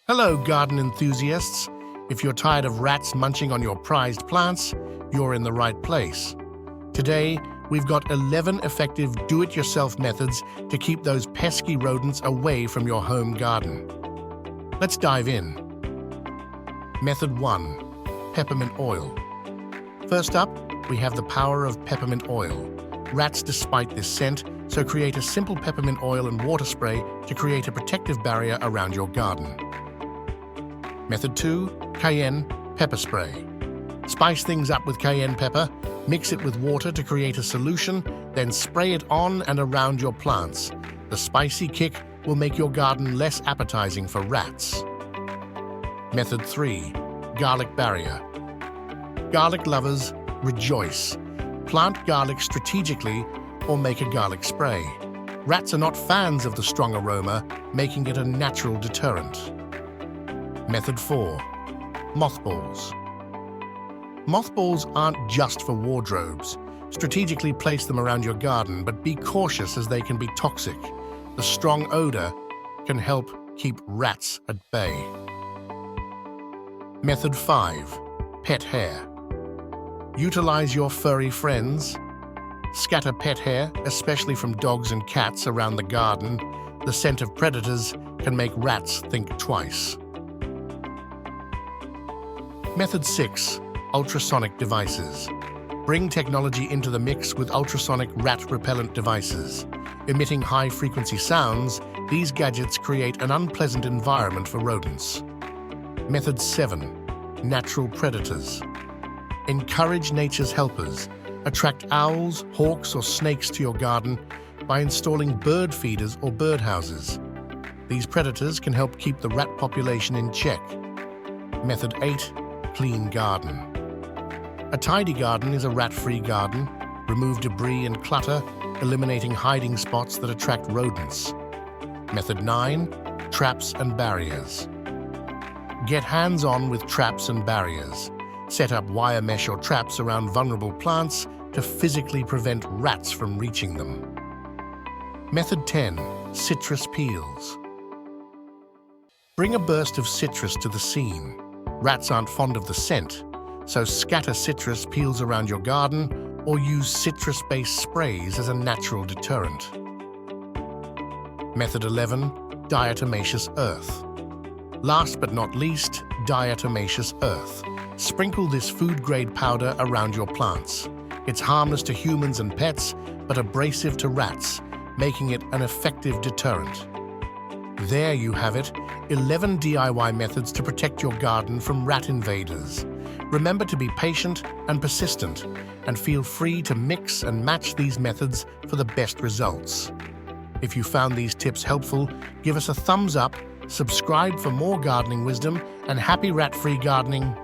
Hello, garden enthusiasts. If you're tired of rats munching on your prized plants, you're in the right place. Today, we've got 11 effective do-it-yourself methods to keep those pesky rodents away from your home garden. Let's dive in. Method 1. Peppermint oil. First up, we have the power of peppermint oil. Rats despise this scent, so create a simple peppermint oil and water spray to create a protective barrier around your garden. Method 2. Cayenne pepper spray. Spice things up with cayenne pepper, mix it with water to create a solution, then spray it on and around your plants. The spicy kick will make your garden less appetizing for rats. Method 3. Garlic barrier. Garlic lovers, rejoice. Plant garlic strategically or make a garlic spray. Rats are not fans of the strong aroma, making it a natural deterrent. Method 4. Mothballs. Mothballs aren't just for wardrobes. Strategically place them around your garden, but be cautious as they can be toxic. The strong odor can help keep rats at bay. Method 5. Pet hair. Utilize your furry friends. Scatter pet hair, especially from dogs and cats, around the garden. The scent of predators can make rats think twice. Method 6. Ultrasonic devices. Bring technology into the mix with ultrasonic rat-repellent devices. Emitting high-frequency sounds, these gadgets create an unpleasant environment for rodents. Method 7. Natural predators. Encourage nature's helpers. Attract owls, hawks, or snakes to your garden by installing bird feeders or birdhouses. These predators can help keep the rat population in check. Method 8. Clean garden. A tidy garden is a rat-free garden. Remove debris and clutter, eliminating hiding spots that attract rodents. Method 9. Traps and barriers. Get hands-on with traps and barriers. Set up wire mesh or traps around vulnerable plants to physically prevent rats from reaching them. Method 10. Citrus peels. Bring a burst of citrus to the scene. Rats aren't fond of the scent, so scatter citrus peels around your garden or use citrus-based sprays as a natural deterrent. Method 11. Diatomaceous earth. Last but not least, diatomaceous earth. Sprinkle this food-grade powder around your plants. It's harmless to humans and pets, but abrasive to rats, making it an effective deterrent. There you have it, 11 DIY methods to protect your garden from rat invaders. Remember to be patient and persistent, and feel free to mix and match these methods for the best results. If you found these tips helpful, give us a thumbs up, subscribe for more gardening wisdom, and happy rat-free gardening.